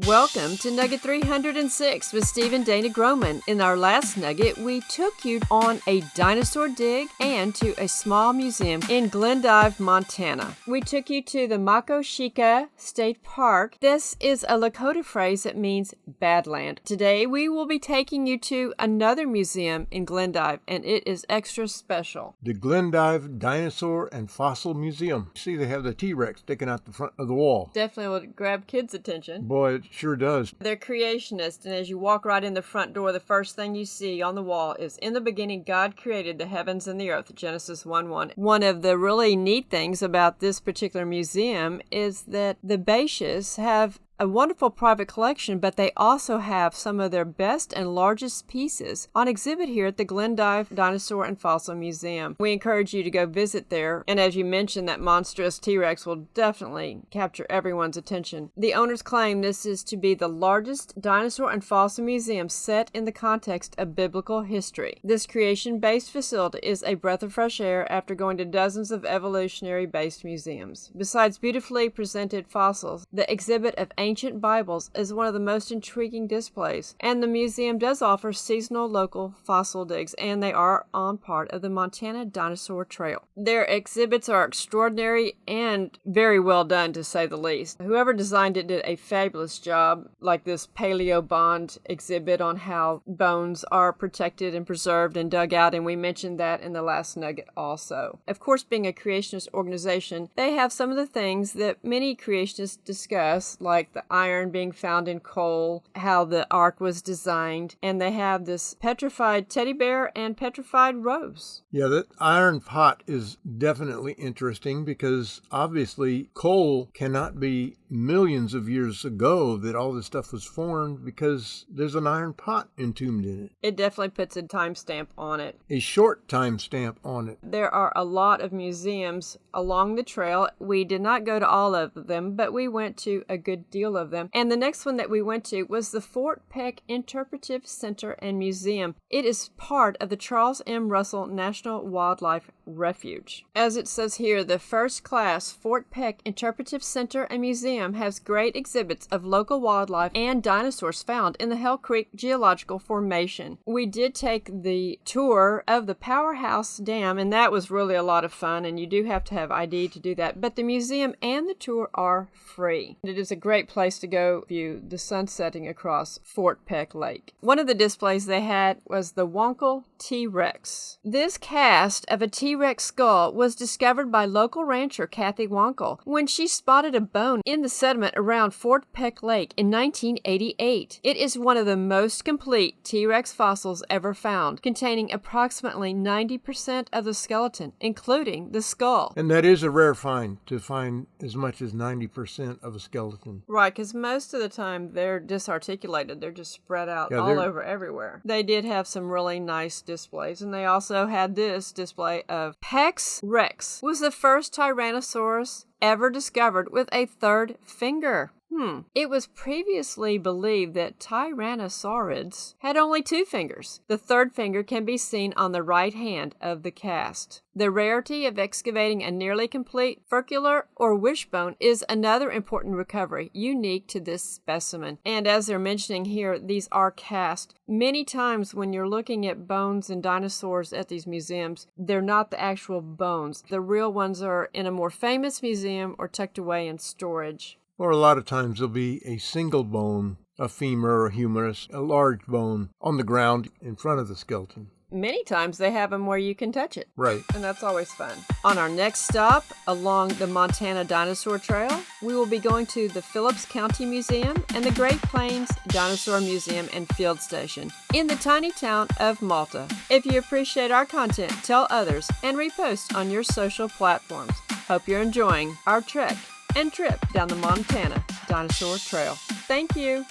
Welcome to Nugget 306 with Steve and Dana Groman. In our last Nugget, we took you on a dinosaur dig and to a small museum in Glendive, Montana. We took you to the Makoshika State Park. This is a Lakota phrase that means badland. Today, we will be taking you to another museum in Glendive, and it is extra special. The Glendive Dinosaur and Fossil Museum. See, they have the T-Rex sticking out the front of the wall. Definitely would grab kids' attention. Boy, it sure does. They're creationists, and as you walk right in the front door, the first thing you see on the wall is, "In the beginning, God created the heavens and the earth," Genesis 1:1. One of the really neat things about this particular museum is that the Baishes have a wonderful private collection, but they also have some of their best and largest pieces on exhibit here at the Glendive Dinosaur and Fossil Museum. We encourage you to go visit there, and as you mentioned, that monstrous T-Rex will definitely capture everyone's attention. The owners claim this is to be the largest dinosaur and fossil museum set in the context of biblical history. This creation-based facility is a breath of fresh air after going to dozens of evolutionary-based museums. Besides beautifully presented fossils, the exhibit of ancient Bibles is one of the most intriguing displays, and the museum does offer seasonal local fossil digs, and they are on part of the Montana Dinosaur Trail. Their exhibits are extraordinary and very well done, to say the least. Whoever designed it did a fabulous job, like this Paleo Bond exhibit on how bones are protected and preserved and dug out, and we mentioned that in the last Nugget also. Of course, being a creationist organization, they have some of the things that many creationists discuss, like the iron being found in coal, how the ark was designed, and they have this petrified teddy bear and petrified rose. Yeah, that iron pot is definitely interesting because obviously coal cannot be millions of years ago that all this stuff was formed because there's an iron pot entombed in it. It definitely puts a timestamp on it. A short timestamp on it. There are a lot of museums along the trail. We did not go to all of them, but we went to a good deal of them. And the next one that we went to was the Fort Peck Interpretive Center and Museum. It is part of the Charles M. Russell National Wildlife Refuge. As it says here, the first class Fort Peck Interpretive Center and Museum has great exhibits of local wildlife and dinosaurs found in the Hell Creek geological formation. We did take the tour of the Powerhouse Dam, and that was really a lot of fun, and you do have to have ID to do that, but the museum and the tour are free. It is a great place to go view the sun setting across Fort Peck Lake. One of the displays they had was the Wonkel T-Rex. This cast of a T-Rex skull was discovered by local rancher Kathy Wonkel when she spotted a bone in the sediment around Fort Peck Lake in 1988. It is one of the most complete T-Rex fossils ever found, containing approximately 90% of the skeleton, including the skull. And that is a rare find, to find as much as 90% of a skeleton. Right, because most of the time they're disarticulated. They're just spread out all over everywhere. They did have some really nice displays, and they also had this display of Peck's Rex, was the first Tyrannosaurus ever discovered with a third finger. It was previously believed that Tyrannosaurids had only two fingers. The third finger can be seen on the right hand of the cast. The rarity of excavating a nearly complete furcular or wishbone is another important recovery unique to this specimen. And as they're mentioning here, these are cast. Many times when you're looking at bones and dinosaurs at these museums, they're not the actual bones. The real ones are in a more famous museum or tucked away in storage. Or a lot of times there'll be a single bone, a femur or humerus, a large bone on the ground in front of the skeleton. Many times they have them where you can touch it. Right. And that's always fun. On our next stop along the Montana Dinosaur Trail, we will be going to the Phillips County Museum and the Great Plains Dinosaur Museum and Field Station in the tiny town of Malta. If you appreciate our content, tell others and repost on your social platforms. Hope you're enjoying our trek and trip down the Montana Dinosaur Trail. Thank you.